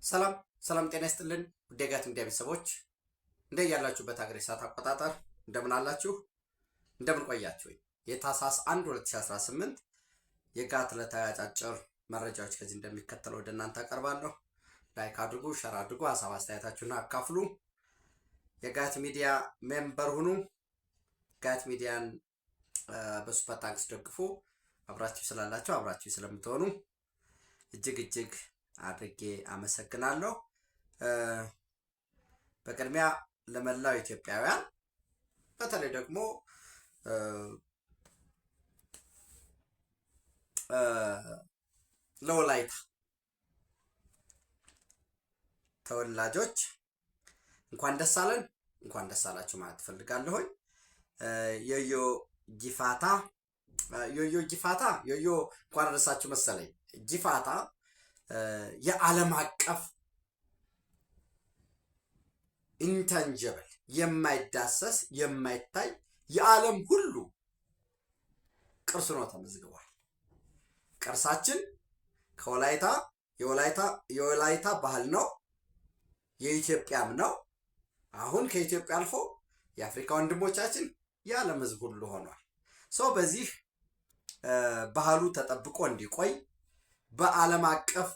ሰላም ሰላም ጤና ይስጥልን ውድ የጋት ሚዲያ ቤተሰቦች እንደ ያላችሁበት ሀገር ሰዓት አቆጣጠር እንደምን አላችሁ? እንደምን ቆያችሁ? የታህሳስ 1 2018 የጋት ዕለታዊ አጫጭር መረጃዎች ከዚህ እንደሚከተለው ወደ እናንተ አቀርባለሁ። ላይክ አድርጉ፣ ሸር አድርጉ፣ ሀሳብ አስተያየታችሁን አካፍሉ። የጋት ሚዲያ ሜምበር ሁኑ። ጋት ሚዲያን በሱፐር ታንክስ ደግፉ። አብራችሁ ስላላችሁ አብራችሁ ስለምትሆኑ እጅግ አድርጌ አመሰግናለሁ። በቅድሚያ ለመላው ኢትዮጵያውያን በተለይ ደግሞ ለወላይታ ተወላጆች እንኳን ደስ አለን፣ እንኳን ደስ አላችሁ ማለት ፈልጋለሁ። ዮዮ ጊፋታ እንኳን ደረሳችሁ መሰለኝ። ጊፋታ የዓለም አቀፍ ኢንተንጀብል የማይዳሰስ የማይታይ የዓለም ሁሉ ቅርስ ነው ተመዝግቧል። ቅርሳችን የወላይታ ባህል ነው፣ የኢትዮጵያም ነው። አሁን ከኢትዮጵያ አልፎ የአፍሪካ ወንድሞቻችን የዓለም ሕዝብ ሁሉ ሆኗል። በዚህ ባህሉ ተጠብቆ እንዲቆይ በዓለም አቀፍ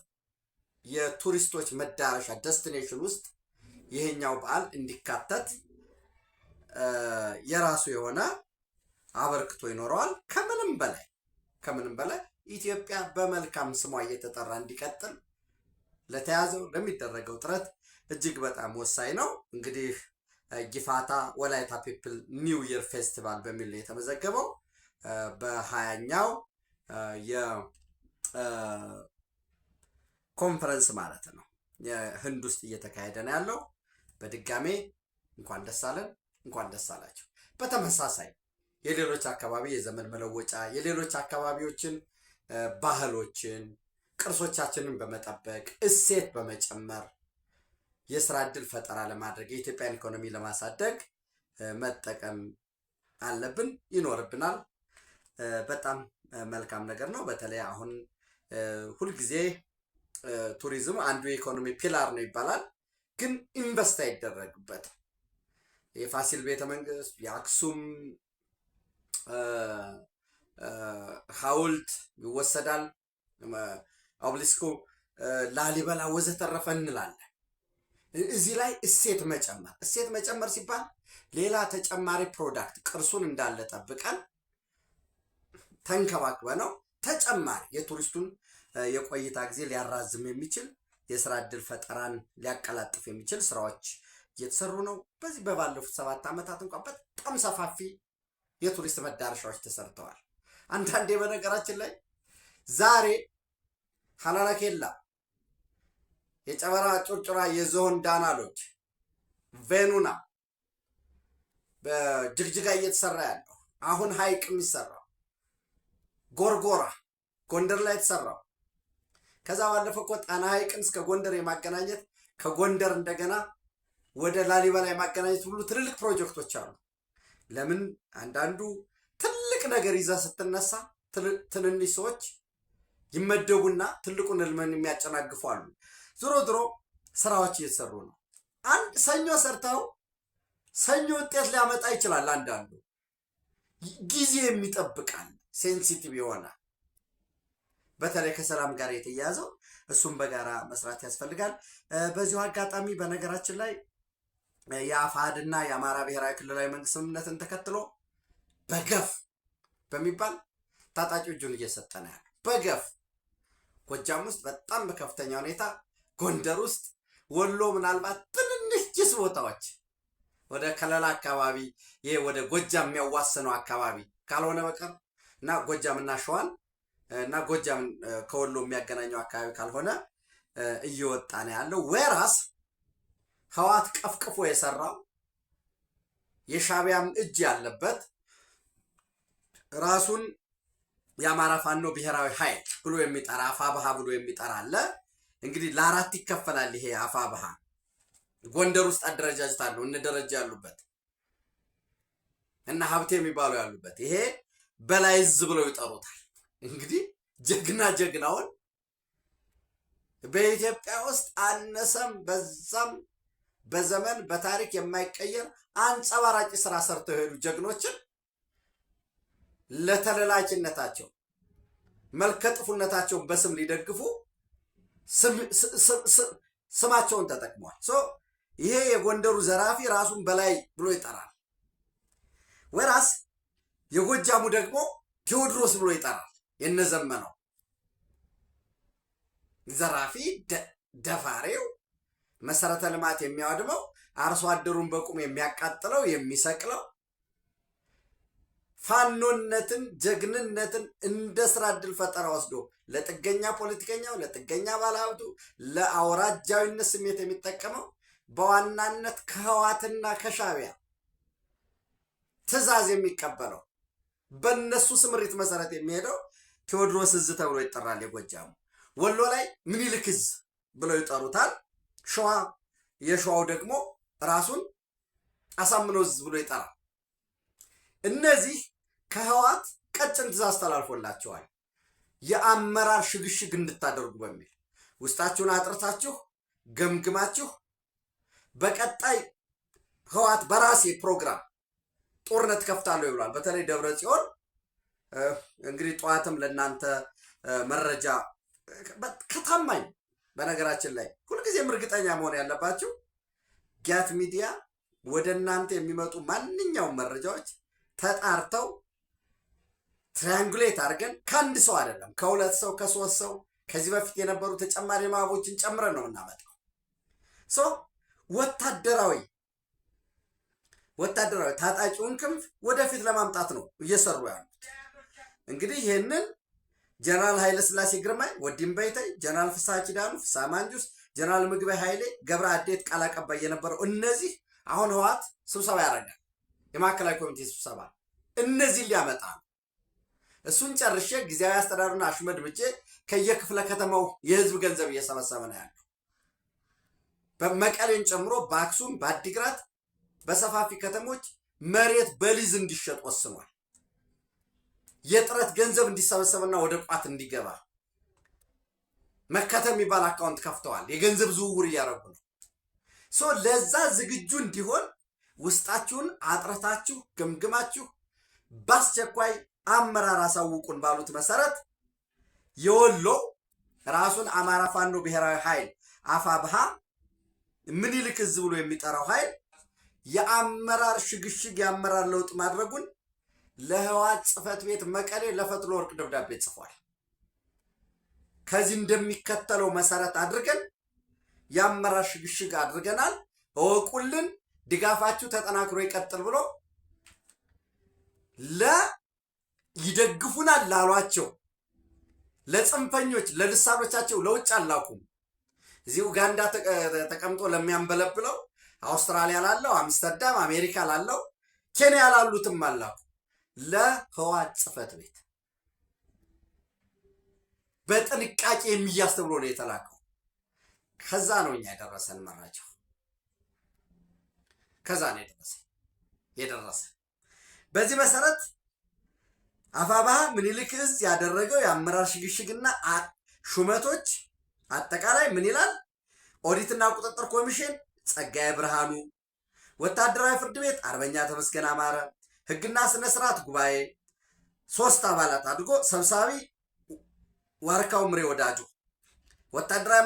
የቱሪስቶች መዳረሻ ዴስቲኔሽን ውስጥ ይሄኛው በዓል እንዲካተት የራሱ የሆነ አበርክቶ ይኖረዋል። ከምንም በላይ ኢትዮጵያ በመልካም ስሟ እየተጠራ እንዲቀጥል ለሚደረገው ጥረት እጅግ በጣም ወሳኝ ነው። እንግዲህ ጊፋታ ወላይታ ፒፕል ኒው ይር ፌስቲቫል በሚል ነው የተመዘገበው። በ20ኛው ኮንፈረንስ ማለት ነው ህንድ ውስጥ እየተካሄደ ነው ያለው። በድጋሜ እንኳን ደስ አለን፣ እንኳን ደስ አላችሁ። በተመሳሳይ የሌሎች አካባቢ የዘመን መለወጫ የሌሎች አካባቢዎችን ባህሎችን ቅርሶቻችንን በመጠበቅ እሴት በመጨመር የስራ ዕድል ፈጠራ ለማድረግ የኢትዮጵያን ኢኮኖሚ ለማሳደግ መጠቀም አለብን፣ ይኖርብናል። በጣም መልካም ነገር ነው። በተለይ አሁን ሁልጊዜ ቱሪዝም አንዱ የኢኮኖሚ ፒላር ነው ይባላል፣ ግን ኢንቨስት አይደረግበት። የፋሲል ቤተመንግስት፣ የአክሱም ሐውልት ይወሰዳል፣ ኦቤሊስኩ፣ ላሊበላ ወዘተረፈ እንላለን። እዚህ ላይ እሴት መጨመር ሲባል ሌላ ተጨማሪ ፕሮዳክት ቅርሱን እንዳለ ጠብቀን ተንከባክበ ነው ተጨማሪ የቱሪስቱን የቆይታ ጊዜ ሊያራዝም የሚችል የስራ ዕድል ፈጠራን ሊያቀላጥፍ የሚችል ስራዎች እየተሰሩ ነው። በዚህ ባለፉት 7 ዓመታት እንኳን በጣም ሰፋፊ የቱሪስት መዳረሻዎች ተሰርተዋል። አንዳንዴ በነገራችን ላይ ዛሬ ሀላላ ኬላ፣ የጨበራ ጩርጩራ፣ የዝሆን ዳናሎች፣ ቬኑና በጅግጅጋ እየተሰራ ያለው አሁን ሀይቅ የሚሰራው ጎርጎራ ጎንደር ላይ የተሰራው ከዛ ባለፈ እኮ ጣና ሀይቅን እስከ ጎንደር የማገናኘት ከጎንደር እንደገና ወደ ላሊበላ የማገናኘት ሁሉ ትልልቅ ፕሮጀክቶች አሉ። ለምን አንዳንዱ ትልቅ ነገር ይዛ ስትነሳ ትንንሽ ሰዎች ይመደቡና ትልቁን ህልምን የሚያጨናግፉ አሉ። ዞሮ ስራዎች እየተሰሩ ነው። አንድ ሰኞ ሰርተው ሰኞ ውጤት ሊያመጣ ይችላል። አንዳንዱ ጊዜ የሚጠብቃል፣ ሴንሲቲቭ ይሆናል። በተለይ ከሰላም ጋር የተያያዘው እሱም በጋራ መስራት ያስፈልጋል። በዚሁ አጋጣሚ በነገራችን ላይ የአፋሕድ እና የአማራ ብሔራዊ ክልላዊ መንግስት ስምምነትን ተከትሎ በገፍ በሚባል ታጣቂ እጁን እየሰጠ ነው ያለው። በገፍ ጎጃም ውስጥ በጣም በከፍተኛ ሁኔታ፣ ጎንደር ውስጥ፣ ወሎ ምናልባት ትንንሽ ቦታዎች ወደ ከለላ አካባቢ ይሄ ወደ ጎጃም የሚያዋስነው አካባቢ ካልሆነ በቀር እና ጎጃምና ሸዋን እና ጎጃም ከወሎ የሚያገናኘው አካባቢ ካልሆነ እየወጣ ነው ያለው። ወራስ ህዋት ቀፍቅፎ የሰራው የሻዕቢያም እጅ ያለበት ራሱን የአማራ ፋኖ ብሔራዊ ኃይል ብሎ የሚጠራ አፋብሃ ብሎ የሚጠራ አለ። እንግዲህ ለአራት ይከፈላል። ይሄ አፋብሃ ጎንደር ውስጥ አደረጃጀት አለው፣ እነ ደረጃ ያሉበት እና ሀብቴ የሚባሉ ያሉበት። ይሄ በላይ እዝ ብለው ይጠሩታል። እንግዲህ ጀግናውን በኢትዮጵያ ውስጥ አነሰም በዛም በዘመን በታሪክ የማይቀየር አንጸባራቂ ስራ ሰርተው የሄዱ ጀግኖችን ለተለላጭነታቸው መልከጥፉነታቸውን በስም ሊደግፉ ስማቸውን ተጠቅሟል። ይሄ የጎንደሩ ዘራፊ ራሱን በላይ ብሎ ይጠራል። ወራስ የጎጃሙ ደግሞ ቴዎድሮስ ብሎ ይጠራል። የነዘመነው ዘራፊ ደፋሬው መሰረተ ልማት የሚያወድመው አርሶ አደሩን በቁም የሚያቃጥለው የሚሰቅለው ፋኖነትን ጀግንነትን እንደ ስራ ዕድል ፈጠራ ወስዶ ለጥገኛ ፖለቲከኛው ለጥገኛ ባለሀብቱ ለአውራጃዊነት ስሜት የሚጠቀመው በዋናነት ከህዋትና ከሻዕቢያ ትዕዛዝ የሚቀበለው በእነሱ ስምሪት መሰረት የሚሄደው ቴዎድሮስ እዝ ተብሎ ይጠራል። የጎጃሙ ወሎ ላይ ምኒልክ እዝ ብለው ይጠሩታል። ሸዋ የሸዋው ደግሞ ራሱን አሳምነው እዝ ብሎ ይጠራል። እነዚህ ከህዋት ቀጭን ትዕዛዝ ተላልፎላቸዋል። የአመራር ሽግሽግ እንድታደርጉ በሚል ውስጣችሁን አጥርታችሁ ገምግማችሁ በቀጣይ ህዋት በራሴ ፕሮግራም ጦርነት ከፍታለሁ ይብሏል። በተለይ ደብረ ጽዮን እንግዲህ ጠዋትም ለእናንተ መረጃ ከታማኝ በነገራችን ላይ ሁልጊዜም እርግጠኛ መሆን ያለባችሁ ጊያት ሚዲያ ወደ እናንተ የሚመጡ ማንኛውም መረጃዎች ተጣርተው ትራያንጉሌት አድርገን ከአንድ ሰው አይደለም ከሁለት ሰው ከሶስት ሰው ከዚህ በፊት የነበሩ ተጨማሪ ማቦችን ጨምረን ነው እናመጣው። ወታደራዊ ታጣቂውን ክንፍ ወደፊት ለማምጣት ነው እየሰሩ ያሉት። እንግዲህ ይህንን ጀነራል ኃይለ ሥላሴ ግርማይ ወዲም በይተይ፣ ጀነራል ፍስሐ ኪዳኑ፣ ፍስሐ ማንጁስ፣ ጀነራል ምግበይ ኃይሌ፣ ገብረ አዴት ቃል አቀባይ የነበረው እነዚህ አሁን ህወሓት ስብሰባ ያደርጋል። የማዕከላዊ ኮሚቴ ስብሰባ እነዚህ ሊያመጣ ነው። እሱን ጨርሼ ጊዜያዊ አስተዳደሩን አሽመድምጬ ከየክፍለ ከተማው የህዝብ ገንዘብ እየሰበሰበ ነው ያለው። በመቀሌን ጨምሮ በአክሱም በአዲግራት በሰፋፊ ከተሞች መሬት በሊዝ እንዲሸጥ ወስኗል። የጥረት ገንዘብ እንዲሰበሰብና ወደ ቋት እንዲገባ መከተም የሚባል አካውንት ከፍተዋል። የገንዘብ ዝውውር እያደረጉ ነው። ለዛ ዝግጁ እንዲሆን ውስጣችሁን አጥረታችሁ ገምግማችሁ በአስቸኳይ አመራር አሳውቁን ባሉት መሰረት የወሎ ራሱን አማራ ፋኖ ብሔራዊ ኃይል አፋብሃ ምኒልክ እዝ ብሎ የሚጠራው ኃይል የአመራር ሽግሽግ የአመራር ለውጥ ማድረጉን ለህወሓት ጽሕፈት ቤት መቀሌ ለፈትለ ወርቅ ደብዳቤ ጽፏል። ከዚህ እንደሚከተለው መሰረት አድርገን የአመራር ሽግሽግ አድርገናል፣ እወቁልን፣ ድጋፋችሁ ተጠናክሮ ይቀጥል ብሎ ይደግፉናል ላሏቸው ለጽንፈኞች ለልሳኖቻቸው ለውጭ አላኩም። እዚህ ኡጋንዳ ተቀምጦ ለሚያንበለብለው አውስትራሊያ ላለው አምስተርዳም አሜሪካ ላለው ኬንያ ላሉትም አላኩ። ለህወሓት ጽሕፈት ቤት በጥንቃቄ የሚያዝ ተብሎ ነው የተላከው። ከዛ ነው እኛ የደረሰን መረጃው። ከዛ ነው የደረሰን። በዚህ መሰረት አፋብሃ ምኒልክ እዝ ያደረገው የአመራር ሽግሽግና ሹመቶች አጠቃላይ ምን ይላል? ኦዲትና ቁጥጥር ኮሚሽን ጸጋዬ ብርሃኑ፣ ወታደራዊ ፍርድ ቤት አርበኛ ተመስገን አማረ፣ ህግና ስነ ስርዓት ጉባኤ 3 አባላት አድርጎ ሰብሳቢ ዋርካው ምሬ ወዳጁ፣ ወታደራዊ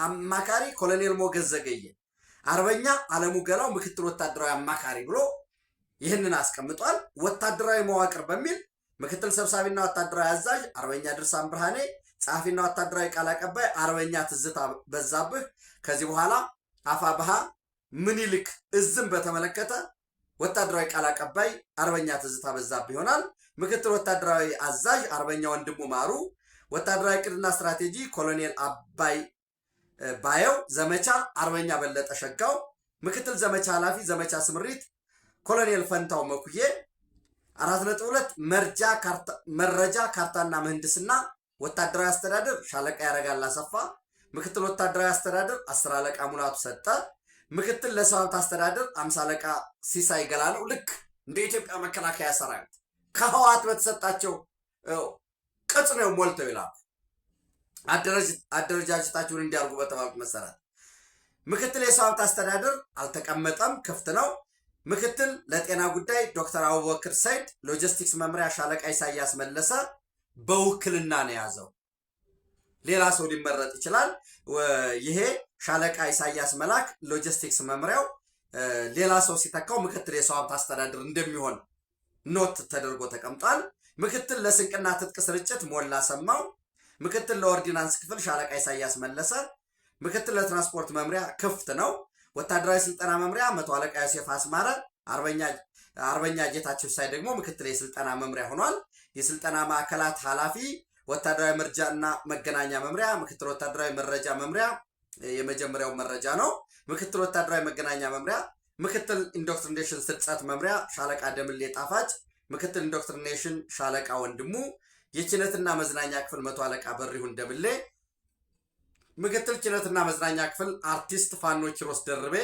አማካሪ ኮሎኔል ሞገዝ ዘገየ፣ አርበኛ አለሙ ገላው ምክትል ወታደራዊ አማካሪ ብሎ ይህንን አስቀምጧል። ወታደራዊ መዋቅር በሚል ምክትል ሰብሳቢና ወታደራዊ አዛዥ አርበኛ ድርሳን ብርሃኔ፣ ጸሐፊና ወታደራዊ ቃል አቀባይ አርበኛ ትዝታ በዛብህ። ከዚህ በኋላ አፋብሃ ምኒልክ እዝም በተመለከተ ወታደራዊ ቃል አቀባይ አርበኛ ትዝታ በዛብህ ይሆናል። ምክትል ወታደራዊ አዛዥ አርበኛ ወንድሙ ማሩ፣ ወታደራዊ ዕቅድና ስትራቴጂ ኮሎኔል አባይ ባየው፣ ዘመቻ አርበኛ በለጠ ሸጋው፣ ምክትል ዘመቻ ኃላፊ ዘመቻ ስምሪት ኮሎኔል ፈንታው መኩዬ፣ 4.2 መረጃ ካርታና ምህንድስና ወታደራዊ አስተዳደር ሻለቃ ያረጋል አሰፋ፣ ምክትል ወታደራዊ አስተዳደር 10 አለቃ ሙላቱ ሰጠ፣ ምክትል ለሰው ሀብት አስተዳደር 50 አለቃ ሲሳይ ገላለው። ልክ እንደ ኢትዮጵያ መከላከያ ሰራዊት ከህወሓት በተሰጣቸው ቅጽ ነው ሞልተው ይላሉ። አደረጃጀታችሁን እንዲያርጉ በተባሉት መሰረት ምክትል የሰው ሀብት አስተዳደር አልተቀመጠም፣ ክፍት ነው። ምክትል ለጤና ጉዳይ ዶክተር አቡበክር ሰይድ፣ ሎጂስቲክስ መምሪያ ሻለቃ ኢሳያስ መለሰ በውክልና ነው የያዘው። ሌላ ሰው ሊመረጥ ይችላል። ይሄ ሻለቃ ኢሳያስ መላክ ሎጂስቲክስ መምሪያው ሌላ ሰው ሲተካው ምክትል የሰው ሀብት አስተዳደር እንደሚሆን ኖት ተደርጎ ተቀምጧል። ምክትል ለስንቅና ትጥቅ ስርጭት ሞላ ሰማው። ምክትል ለኦርዲናንስ ክፍል ሻለቃ ኢሳያስ መለሰ። ምክትል ለትራንስፖርት መምሪያ ክፍት ነው። ወታደራዊ ስልጠና መምሪያ መቶ አለቃ ዮሴፍ አስማረ፣ አርበኛ ጌታቸው ሳይ ደግሞ ምክትል የስልጠና መምሪያ ሆኗል። የስልጠና ማዕከላት ኃላፊ ወታደራዊ መረጃ እና መገናኛ መምሪያ፣ ምክትል ወታደራዊ መረጃ መምሪያ የመጀመሪያው መረጃ ነው። ምክትል ወታደራዊ መገናኛ መምሪያ፣ ምክትል ኢንዶክትሪኔሽን ስርጸት መምሪያ ሻለቃ ደምሌ ጣፋጭ፣ ምክትል ኢንዶክትሪኔሽን ሻለቃ ወንድሙ፣ የኪነትና መዝናኛ ክፍል መቶ አለቃ በሪሁን ደምሌ፣ ምክትል ኪነትና መዝናኛ ክፍል አርቲስት ፋኖ ኪሮስ ደርቤ፣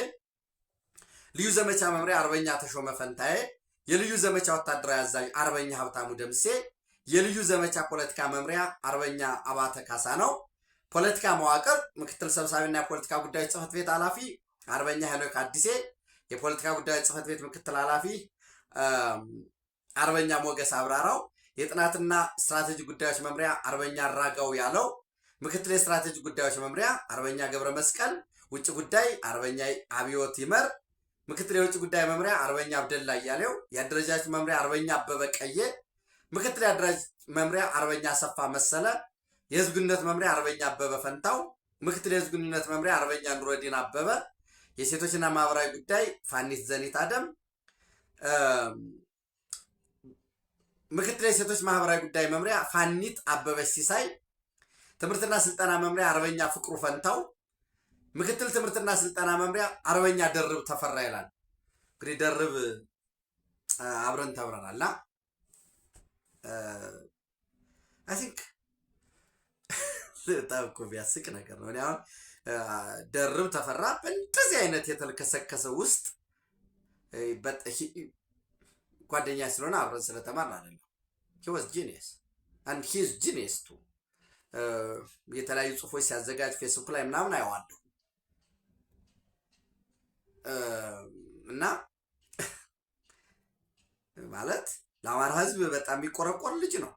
ልዩ ዘመቻ መምሪያ አርበኛ ተሾመ ፈንታዬ፣ የልዩ ዘመቻ ወታደራዊ አዛዥ አርበኛ ሀብታሙ ደምሴ፣ የልዩ ዘመቻ ፖለቲካ መምሪያ አርበኛ አባተ ካሳ ነው። ፖለቲካ መዋቅር ምክትል ሰብሳቢና የፖለቲካ ጉዳዮች ጽህፈት ቤት ኃላፊ አርበኛ ሄኖክ አዲሴ፣ የፖለቲካ ጉዳዮች ጽህፈት ቤት ምክትል ኃላፊ አርበኛ ሞገስ አብራራው፣ የጥናትና ስትራቴጂ ጉዳዮች መምሪያ አርበኛ አራጋው ያለው፣ ምክትል የስትራቴጂ ጉዳዮች መምሪያ አርበኛ ገብረ መስቀል፣ ውጭ ጉዳይ አርበኛ አብዮት ይመር፣ ምክትል የውጭ ጉዳይ መምሪያ አርበኛ አብደላ እያሌው፣ የአደረጃጀት መምሪያ አርበኛ አበበ ቀየ፣ ምክትል የአደረጃጀት መምሪያ አርበኛ አሰፋ መሰለ፣ የህዝብ ግንኙነት መምሪያ አርበኛ አበበ ፈንታው፣ ምክትል የህዝብ ግንኙነት መምሪያ አርበኛ ኑረዲን አበበ፣ የሴቶችና ማህበራዊ ጉዳይ ፋኒት ዘኒት አደም፣ ምክትል የሴቶች ማህበራዊ ጉዳይ መምሪያ ፋኒት አበበች ሲሳይ፣ ትምህርትና ስልጠና መምሪያ አርበኛ ፍቅሩ ፈንታው፣ ምክትል ትምህርትና ስልጠና መምሪያ አርበኛ ደርብ ተፈራ ይላል። እንግዲህ ደርብ አብረን ተብረናልና አይ ቲንክ ታውቁ ቢያስቅ ነገር ነው። አሁን ደርብ ተፈራ በእንደዚህ አይነት የተልከሰከሰ ውስጥ ጓደኛ ስለሆነ አብረን ስለተማርን አይደለም። he was genius and he is genius too። የተለያዩ ጽሁፎች ሲያዘጋጅ ፌስቡክ ላይ ምናምን አየዋለሁ እና ማለት ለአማራ ህዝብ በጣም የሚቆረቆር ልጅ ነው።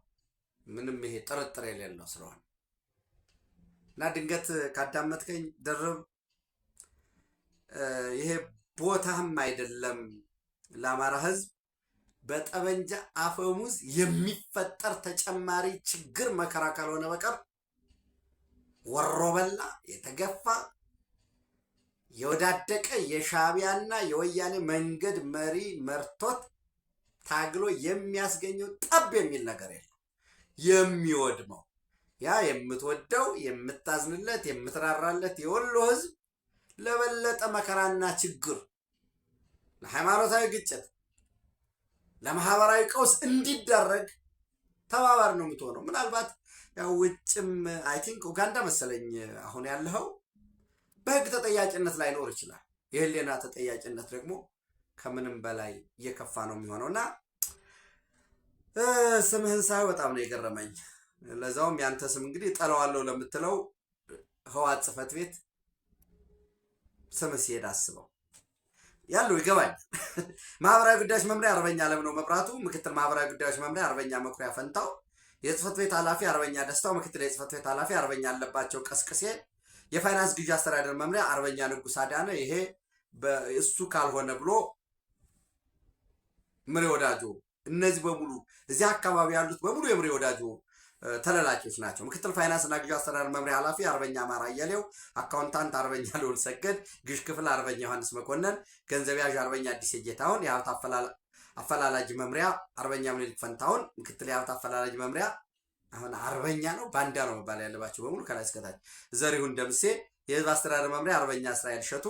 ምንም ይሄ ጥርጥር የሌለው ስለሆነ እና ድንገት ካዳመጥከኝ ደርብ ይሄ ቦታም አይደለም ለአማራ ህዝብ በጠበንጃ አፈሙዝ የሚፈጠር ተጨማሪ ችግር መከራ ካልሆነ በቀር ወሮበላ የተገፋ የወዳደቀ የሻዕቢያና የወያኔ መንገድ መሪ መርቶት ታግሎ የሚያስገኘው ጠብ የሚል ነገር የለም። የሚወድመው ያ የምትወደው የምታዝንለት የምትራራለት የወሎ ህዝብ ለበለጠ መከራና ችግር፣ ለሃይማኖታዊ ግጭት፣ ለማህበራዊ ቀውስ እንዲደረግ ተባባሪ ነው የምትሆነው። ምናልባት ያው ውጭም አይ ቲንክ ኡጋንዳ መሰለኝ አሁን ያለው በህግ ተጠያቂነት ላይኖር ይችላል። የህሊና ተጠያቂነት ደግሞ ከምንም በላይ እየከፋ ነው የሚሆነውና ስምህን ሳይ በጣም ነው የገረመኝ። ለዛውም ያንተ ስም እንግዲህ ጠለዋለሁ ለምትለው ህወሓት ጽህፈት ቤት ስም ሲሄድ አስበው ያለው ይገባኝ። ማህበራዊ ጉዳዮች መምሪያ አርበኛ አለምነው መብራቱ፣ ምክትል ማህበራዊ ጉዳዮች መምሪያ አርበኛ መኩሪያ ፈንታው፣ የጽህፈት ቤት ኃላፊ አርበኛ ደስታው፣ ምክትል የጽህፈት ቤት ኃላፊ አርበኛ አለባቸው ቀስቅሴ፣ የፋይናንስ ግዢ አስተዳደር መምሪያ አርበኛ ንጉስ አዳነ። ይሄ እሱ ካልሆነ ብሎ ምሬ ወዳጆ፣ እነዚህ በሙሉ እዚህ አካባቢ ያሉት በሙሉ የምሬ ወዳጆ ተለላኪዎች ናቸው። ምክትል ፋይናንስ እና ግዢ አስተዳደር መምሪያ ኃላፊ አርበኛ አማራ አያሌው፣ አካውንታንት አርበኛ ልዑል ሰገድ፣ ግዥ ክፍል አርበኛ ዮሐንስ መኮንን፣ ገንዘብ ያዥ አርበኛ አዲስ ጌታሁን፣ የሀብት አፈላላጅ መምሪያ አርበኛ ምኒልክ ፈንታሁን፣ ምክትል የሀብት አፈላላጅ መምሪያ አሁን አርበኛ ነው ባንዳ ነው መባል ያለባቸው በሙሉ ከላይ እስከታች ዘሪሁን ደምሴ፣ የህዝብ አስተዳደር መምሪያ አርበኛ እስራኤል ሸቱ፣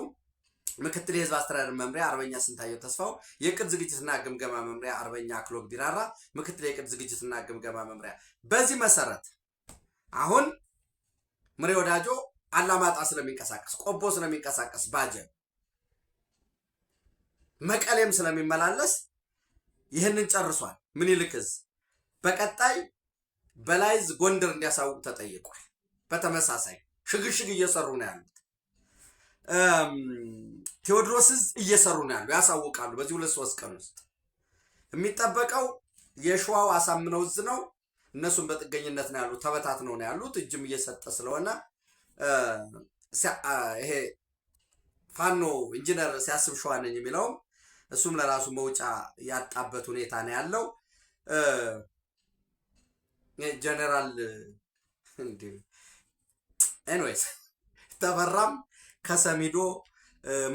ምክትል የህዝብ አስተዳደር መምሪያ አርበኛ ስንታየው ተስፋው፣ የቅድ ዝግጅትና ግምገማ መምሪያ አርበኛ ክሎግ ቢራራ፣ ምክትል የቅድ ዝግጅትና ግምገማ መምሪያ። በዚህ መሰረት አሁን ምሬ ወዳጆ አላማጣ ስለሚንቀሳቀስ፣ ቆቦ ስለሚንቀሳቀስ፣ ባጀብ መቀሌም ስለሚመላለስ ይህንን ጨርሷል። ምኒልክ ዕዝ በቀጣይ በላይዝ ጎንደር እንዲያሳውቅ ተጠይቋል። በተመሳሳይ ሽግሽግ እየሰሩ ነው ያሉት። ቴዎድሮስ እየሰሩ ነው ያሉ ያሳውቃሉ። በዚህ 2-3 ቀን ውስጥ የሚጠበቀው የሸዋው አሳምነው እዝ ነው። እነሱም በጥገኝነት ነው ያሉት፣ ተበታትነው ነው ያሉት። እጅም እየሰጠ ስለሆነ ይሄ ፋኖ ኢንጂነር ሲያስብ ሸዋ ነኝ የሚለውም እሱም ለራሱ መውጫ ያጣበት ሁኔታ ነው ያለው። ጀነራል ኤንዌይስ ተፈራም ከሰሚዶ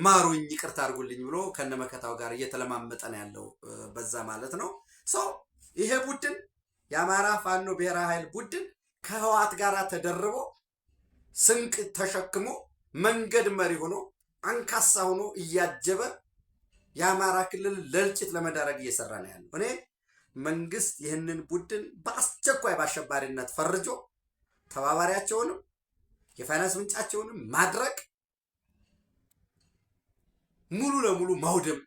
ማሩኝ ይቅርታ አድርጉልኝ ብሎ ከነመከታው ጋር እየተለማመጠ ነው ያለው በዛ ማለት ነው። ይሄ ቡድን የአማራ ፋኖ ብሔራዊ ኃይል ቡድን ከህወሓት ጋር ተደርቦ ስንቅ ተሸክሞ መንገድ መሪ ሆኖ አንካሳ ሆኖ እያጀበ የአማራ ክልል ለልጭት ለመዳረግ እየሰራ ነው ያለው። እኔ መንግስት ይህንን ቡድን በአስቸኳይ በአሸባሪነት ፈርጆ ተባባሪያቸውንም የፋይናንስ ምንጫቸውንም ማድረግ ሙሉ ለሙሉ ማውደም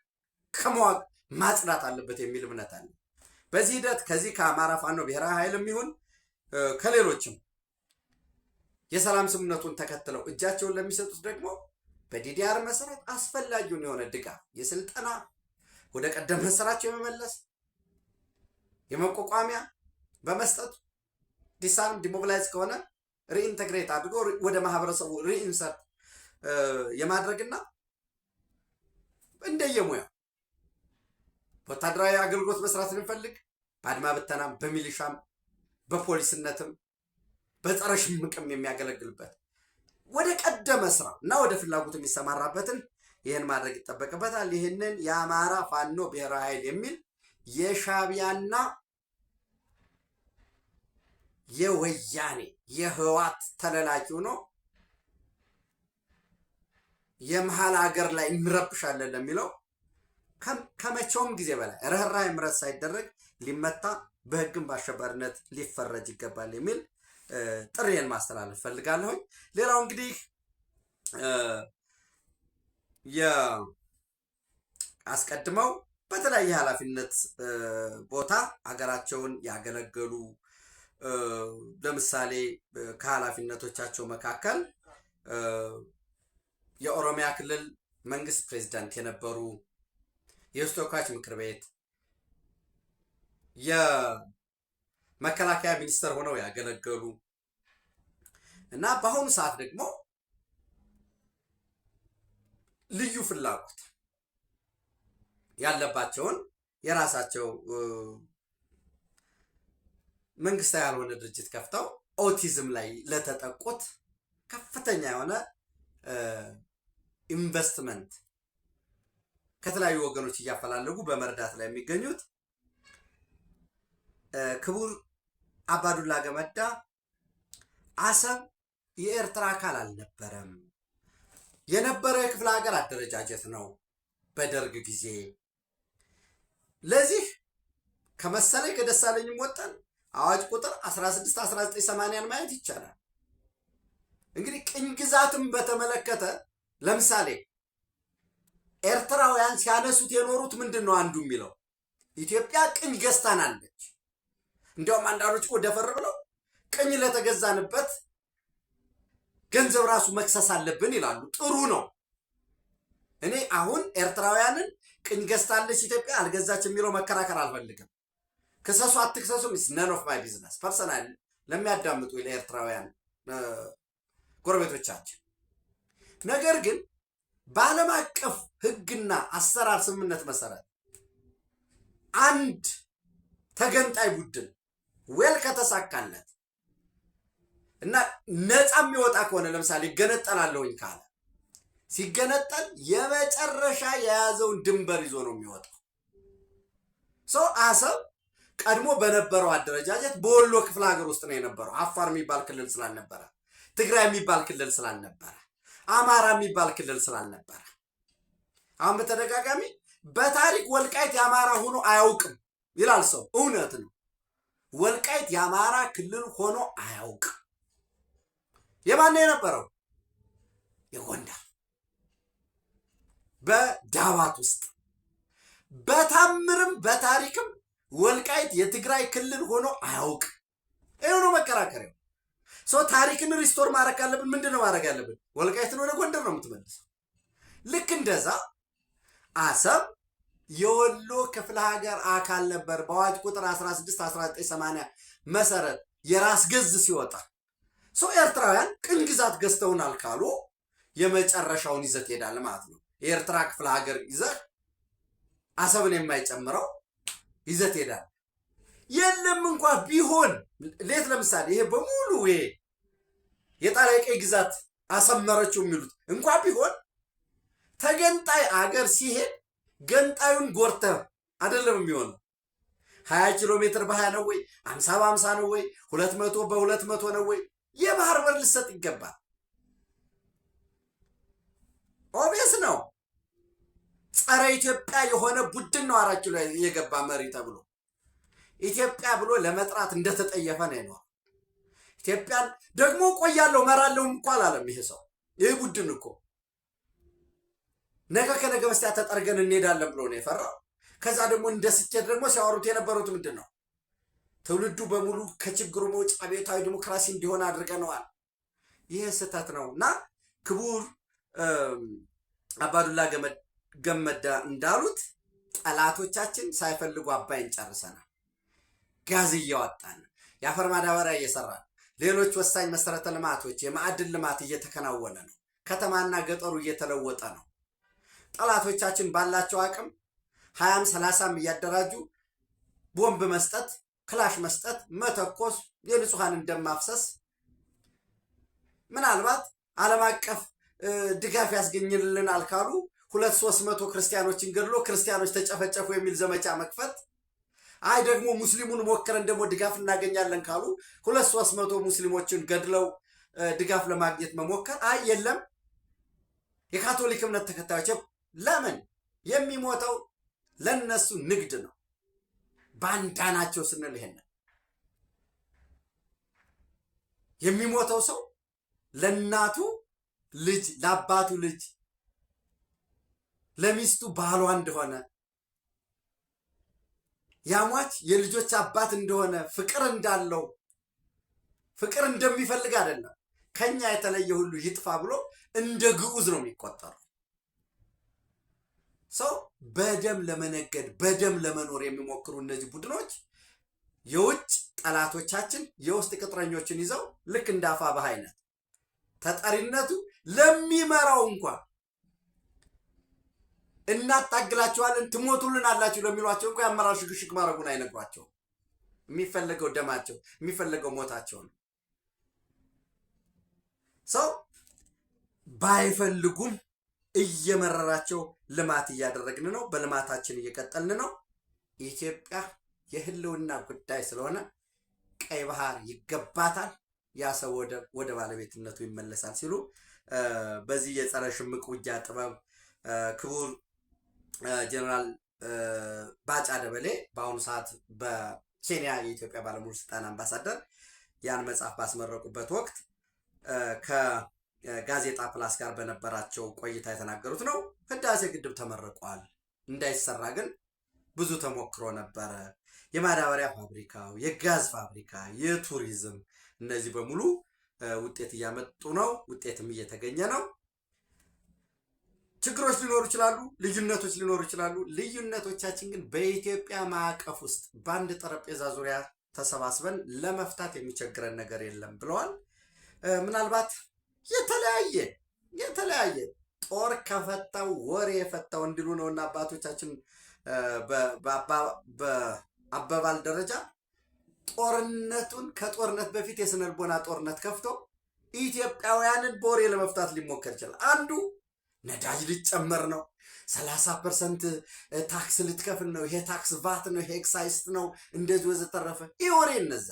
ከመዋቅ ማጽዳት አለበት የሚል እምነት አለ። በዚህ ሂደት ከዚህ ከአማራ ፋኖ ብሔራዊ ኃይልም ይሁን ከሌሎችም የሰላም ስምምነቱን ተከትለው እጃቸውን ለሚሰጡት ደግሞ በዲዲአር መሰረት አስፈላጊውን የሆነ ድጋፍ የስልጠና ወደ ቀደም ስራቸው የመመለስ የመቋቋሚያ በመስጠት ዲሳርም ዲሞቢላይዝ ከሆነ ሪኢንተግሬት አድርጎ ወደ ማህበረሰቡ ሪኢንሰርት የማድረግና እንደየሙያ ወታደራዊ አገልግሎት መስራት እንፈልግ በአድማ ብተናም በሚሊሻም በፖሊስነትም በጸረ ሽምቅም የሚያገለግልበት ወደ ቀደመ ስራ እና ወደ ፍላጎት የሚሰማራበትን ይህን ማድረግ ይጠበቅበታል። ይህንን የአማራ ፋኖ ብሔራዊ ኃይል የሚል የሻዕቢያና የወያኔ የህወሓት ተለላኪ ሆኖ የመሃል ሀገር ላይ እንረብሻለን ለሚለው ከመቼውም ጊዜ በላይ ርህራሄ ምሕረት ሳይደረግ ሊመታ በህግም በአሸባሪነት ሊፈረጅ ይገባል የሚል ጥሪዬን ማስተላለፍ ፈልጋለሁኝ። ሌላው እንግዲህ አስቀድመው በተለያየ ኃላፊነት ቦታ ሀገራቸውን ያገለገሉ ለምሳሌ ከኃላፊነቶቻቸው መካከል የኦሮሚያ ክልል መንግስት ፕሬዝዳንት የነበሩ የሕዝብ ተወካዮች ምክር ቤት የመከላከያ ሚኒስተር ሆነው ያገለገሉ እና በአሁኑ ሰዓት ደግሞ ልዩ ፍላጎት ያለባቸውን የራሳቸው መንግስታዊ ያልሆነ ድርጅት ከፍተው ኦቲዝም ላይ ለተጠቁት ከፍተኛ የሆነ ኢንቨስትመንት ከተለያዩ ወገኖች እያፈላለጉ በመርዳት ላይ የሚገኙት ክቡር አባዱላ ገመዳ አሰብ የኤርትራ አካል አልነበረም፣ የነበረ የክፍለ ሀገር አደረጃጀት ነው በደርግ ጊዜ። ለዚህ ከመሰለኝ ከደሳለኝም ወጣን አዋጅ ቁጥር 16/1980 ማየት ይቻላል። እንግዲህ ቅኝ ግዛትም በተመለከተ ለምሳሌ ኤርትራውያን ሲያነሱት የኖሩት ምንድነው? አንዱ የሚለው ኢትዮጵያ ቅኝ ገዝታናለች። እንዲያውም አንዳንዶች እኮ ደፈር ብለው ቅኝ ለተገዛንበት ገንዘብ ራሱ መክሰስ አለብን ይላሉ። ጥሩ ነው። እኔ አሁን ኤርትራውያንን ቅኝ ገዝታለች ኢትዮጵያ አልገዛች የሚለው መከራከር አልፈልግም። ክሰሱ አትክሰሱም ኢስ ነን ኦፍ ማይ ቢዝነስ ፐርሰናል ለሚያዳምጡ ለኤርትራውያን ጎረቤቶቻችን። ነገር ግን በዓለም አቀፍ ሕግና አሰራር ስምምነት መሰረት አንድ ተገንጣይ ቡድን ዌል ከተሳካለት እና ነፃ የሚወጣ ከሆነ ለምሳሌ ይገነጠላለሁኝ ካለ ሲገነጠል የመጨረሻ የያዘውን ድንበር ይዞ ነው የሚወጣው። አሰብ ቀድሞ በነበረው አደረጃጀት በወሎ ክፍለ ሀገር ውስጥ ነው የነበረው። አፋር የሚባል ክልል ስላልነበረ፣ ትግራይ የሚባል ክልል ስላልነበረ፣ አማራ የሚባል ክልል ስላልነበረ አሁን በተደጋጋሚ በታሪክ ወልቃይት የአማራ ሆኖ አያውቅም ይላል ሰው። እውነት ነው። ወልቃይት የአማራ ክልል ሆኖ አያውቅም። የማን የነበረው? የጎንደር በዳባት ውስጥ። በታምርም በታሪክም ወልቃይት የትግራይ ክልል ሆኖ አያውቅም። ይሄ ነው መከራከሪያው። ታሪክን ሪስቶር ማድረግ አለብን። ምንድነው ማድረግ ያለብን? ወልቃይትን ወደ ጎንደር ነው የምትመልሰው። ልክ እንደዛ አሰብ የወሎ ክፍለ ሀገር አካል ነበር። በአዋጅ ቁጥር 16 1980 መሰረት የራስ ገዝ ሲወጣ ኤርትራውያን ቅኝ ግዛት ገዝተውናል ካሉ የመጨረሻውን ይዘት ይሄዳል ማለት ነው። የኤርትራ ክፍለ ሀገር ይዘህ አሰብን የማይጨምረው ይዘት ይሄዳል። የለም እንኳን ቢሆን ሌት ለምሳሌ ይሄ በሙሉ ይሄ የጣሊያን ቀይ ግዛት አሰመረችው የሚሉት እንኳን ቢሆን ተገንጣይ አገር ሲሄድ ገንጣዩን ጎርተህ አይደለም የሚሆነው። 20 ኪሎ ሜትር በ20 ነው ወይ 50 በ50 ነው ወይ 200 በ200 ነው ወይ? የባህር በር ልሰጥ ይገባል። ኦቤስ ነው። ጸረ ኢትዮጵያ የሆነ ቡድን ነው 4 ኪሎ የገባ መሪ ተብሎ ኢትዮጵያ ብሎ ለመጥራት እንደተጠየፈ ነው ነው። ኢትዮጵያን ደግሞ ቆያለሁ መራለሁም እኮ አላለም ይሄ ሰው። ይሄ ቡድን እኮ ነገ ከነገ በስቲያ ተጠርገን እንሄዳለን ብሎ ነው የፈራው። ከዛ ደግሞ እንደ ስኬት ደግሞ ሲያወሩት የነበሩት ምንድን ነው? ትውልዱ በሙሉ ከችግሩ መውጫ አብዮታዊ ዲሞክራሲ እንዲሆን አድርገነዋል። ይሄ ስህተት ነው እና ክቡር አባዱላ ገመዳ እንዳሉት ጠላቶቻችን ሳይፈልጉ አባይን ጨርሰናል። ጋዝ እያወጣን፣ የአፈር ማዳበሪያ እየሰራን፣ ሌሎች ወሳኝ መሰረተ ልማቶች የማዕድን ልማት እየተከናወነ ነው። ከተማና ገጠሩ እየተለወጠ ነው። ጠላቶቻችን ባላቸው አቅም 20 30 እያደራጁ ቦምብ መስጠት፣ ክላሽ መስጠት፣ መተኮስ፣ የንጹሃንን ደም ማፍሰስ፣ ምናልባት ዓለም አቀፍ ድጋፍ ያስገኝልናል ካሉ 200-300 ክርስቲያኖችን ገድሎ ክርስቲያኖች ተጨፈጨፉ የሚል ዘመቻ መክፈት፣ አይ ደግሞ ሙስሊሙን ሞክረን ደግሞ ድጋፍ እናገኛለን ካሉ 200-300 ሙስሊሞችን ገድለው ድጋፍ ለማግኘት መሞከር፣ አይ የለም የካቶሊክ እምነት ተከታዮች ለምን የሚሞተው ለነሱ ንግድ ነው። ባንዳ ናቸው ስንል ይሄን የሚሞተው ሰው ለናቱ ልጅ፣ ለአባቱ ልጅ፣ ለሚስቱ ባሏ እንደሆነ ያሟች የልጆች አባት እንደሆነ ፍቅር እንዳለው ፍቅር እንደሚፈልግ አይደለም። ከኛ የተለየ ሁሉ ይጥፋ ብሎ እንደ ግዑዝ ነው የሚቆጠረው። ሰው በደም ለመነገድ በደም ለመኖር የሚሞክሩ እነዚህ ቡድኖች የውጭ ጠላቶቻችን የውስጥ ቅጥረኞችን ይዘው ልክ እንደ አፋብኃ አይነት ተጠሪነቱ ለሚመራው እንኳን እናታግላቸዋለን ትሞቱልን አላችሁ ለሚሏቸው እንኳን ያመራው ሽግሽግ ማረጉን አይነግሯቸው። የሚፈልገው ደማቸው የሚፈልገው ሞታቸው ነው። ሰው ባይፈልጉም እየመረራቸው ልማት እያደረግን ነው። በልማታችን እየቀጠልን ነው። ኢትዮጵያ የህልውና ጉዳይ ስለሆነ ቀይ ባህር ይገባታል፣ ያሰው ወደ ባለቤትነቱ ይመለሳል ሲሉ በዚህ የጸረ ሽምቅ ውጊያ ጥበብ ክቡር ጀነራል ባጫ ደበሌ በአሁኑ ሰዓት በኬንያ የኢትዮጵያ ባለሙሉ ስልጣን አምባሳደር ያን መጽሐፍ ባስመረቁበት ወቅት ከጋዜጣ ፕላስ ጋር በነበራቸው ቆይታ የተናገሩት ነው። ህዳሴ ግድብ ተመርቋል። እንዳይሰራ ግን ብዙ ተሞክሮ ነበረ። የማዳበሪያ ፋብሪካው፣ የጋዝ ፋብሪካ፣ የቱሪዝም እነዚህ በሙሉ ውጤት እያመጡ ነው። ውጤትም እየተገኘ ነው። ችግሮች ሊኖሩ ይችላሉ፣ ልዩነቶች ሊኖሩ ይችላሉ። ልዩነቶቻችን ግን በኢትዮጵያ ማዕቀፍ ውስጥ በአንድ ጠረጴዛ ዙሪያ ተሰባስበን ለመፍታት የሚቸግረን ነገር የለም ብለዋል። ምናልባት የተለያየ ጦር ከፈታው ወሬ የፈታው እንዲሉ ነውና አባቶቻችን በአባባል ደረጃ ጦርነቱን ከጦርነት በፊት የስነልቦና ጦርነት ከፍቶ ኢትዮጵያውያንን በወሬ ለመፍታት ሊሞከር ይችላል። አንዱ ነዳጅ ሊጨመር ነው፣ 30% ታክስ ልትከፍል ነው፣ ይሄ ታክስ ቫት ነው፣ ይሄ ኤክሳይዝ ነው፣ እንደዚህ ወዘተረፈ። ይሄ ወሬ እነዛ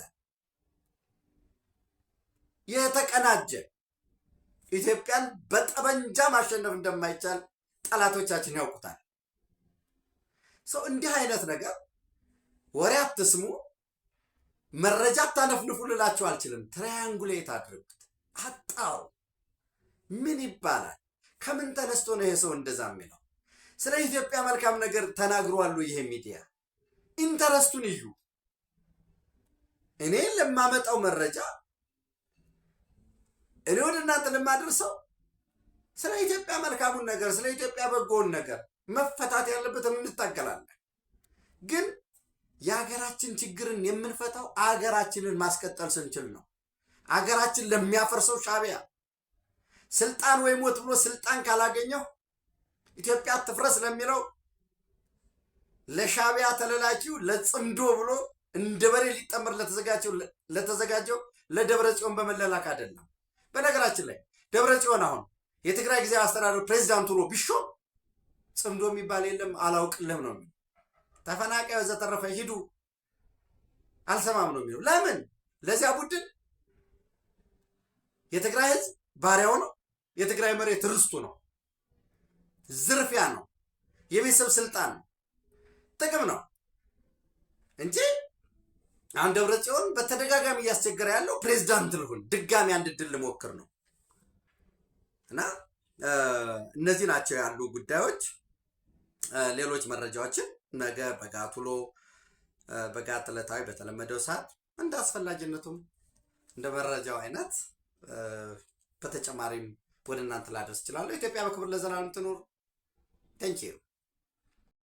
የተቀናጀ ኢትዮጵያን በጠበንጃ ማሸነፍ እንደማይቻል ጠላቶቻችን ያውቁታል። ሰው እንዲህ አይነት ነገር ወሬ አትስሙ፣ መረጃ አታነፍንፉ ልላችሁ አልችልም። ትራያንጉሌት አድርጉት፣ አጣሩ። ምን ይባላል? ከምን ተነስቶ ነው ይሄ ሰው እንደዛ የሚለው? ስለ ኢትዮጵያ መልካም ነገር ተናግሯሉ። ይሄ ሚዲያ ኢንተረስቱን እዩ። እኔ ለማመጣው መረጃ እኔ ወደ እናንተ ለማድረሰው ስለ ኢትዮጵያ መልካሙን ነገር፣ ስለ ኢትዮጵያ በጎውን ነገር መፈታት ያለበትን እንታገላለን። ግን የሀገራችን ችግርን የምንፈታው አገራችንን ማስቀጠል ስንችል ነው። አገራችን ለሚያፈርሰው ሻዕቢያ ስልጣን ወይ ሞት ብሎ ስልጣን ካላገኘው ኢትዮጵያ ትፍረስ ለሚለው ለሻዕቢያ ተለላኪው ለጽምዶ ብሎ እንደ በሬ ሊጠመር ለተዘጋጀው ለደብረ ጽዮን በመለላክ አይደለም። በነገራችን ላይ ደብረ ጽዮን አሁን የትግራይ ጊዜያዊ አስተዳደር ፕሬዚዳንት ሆኖ ቢሾም ጽምዶ የሚባል የለም አላውቅልህም ነው የሚለው። ተፈናቃይ ወዘተረፈ ሂዱ አልሰማም ነው የሚለው። ለምን? ለዚያ ቡድን የትግራይ ህዝብ ባሪያው ነው። የትግራይ መሬት ርስቱ ነው። ዝርፊያ ነው። የቤተሰብ ስልጣን ነው። ጥቅም ነው እንጂ አሁን ደብረ ጽዮን በተደጋጋሚ እያስቸገረ ያለው ፕሬዚዳንት ልሁን ድጋሚ አንድ ድል ልሞክር ነው። እና እነዚህ ናቸው ያሉ ጉዳዮች። ሌሎች መረጃዎችን ነገ በጋት ውሎ በጋት ዕለታዊ በተለመደው ሰዓት እንደ አስፈላጊነቱም እንደ መረጃው አይነት በተጨማሪም ወደ እናንተ ላደርስ እችላለሁ። ኢትዮጵያ በክብር ለዘላለም ትኑር። ቴንኪዩ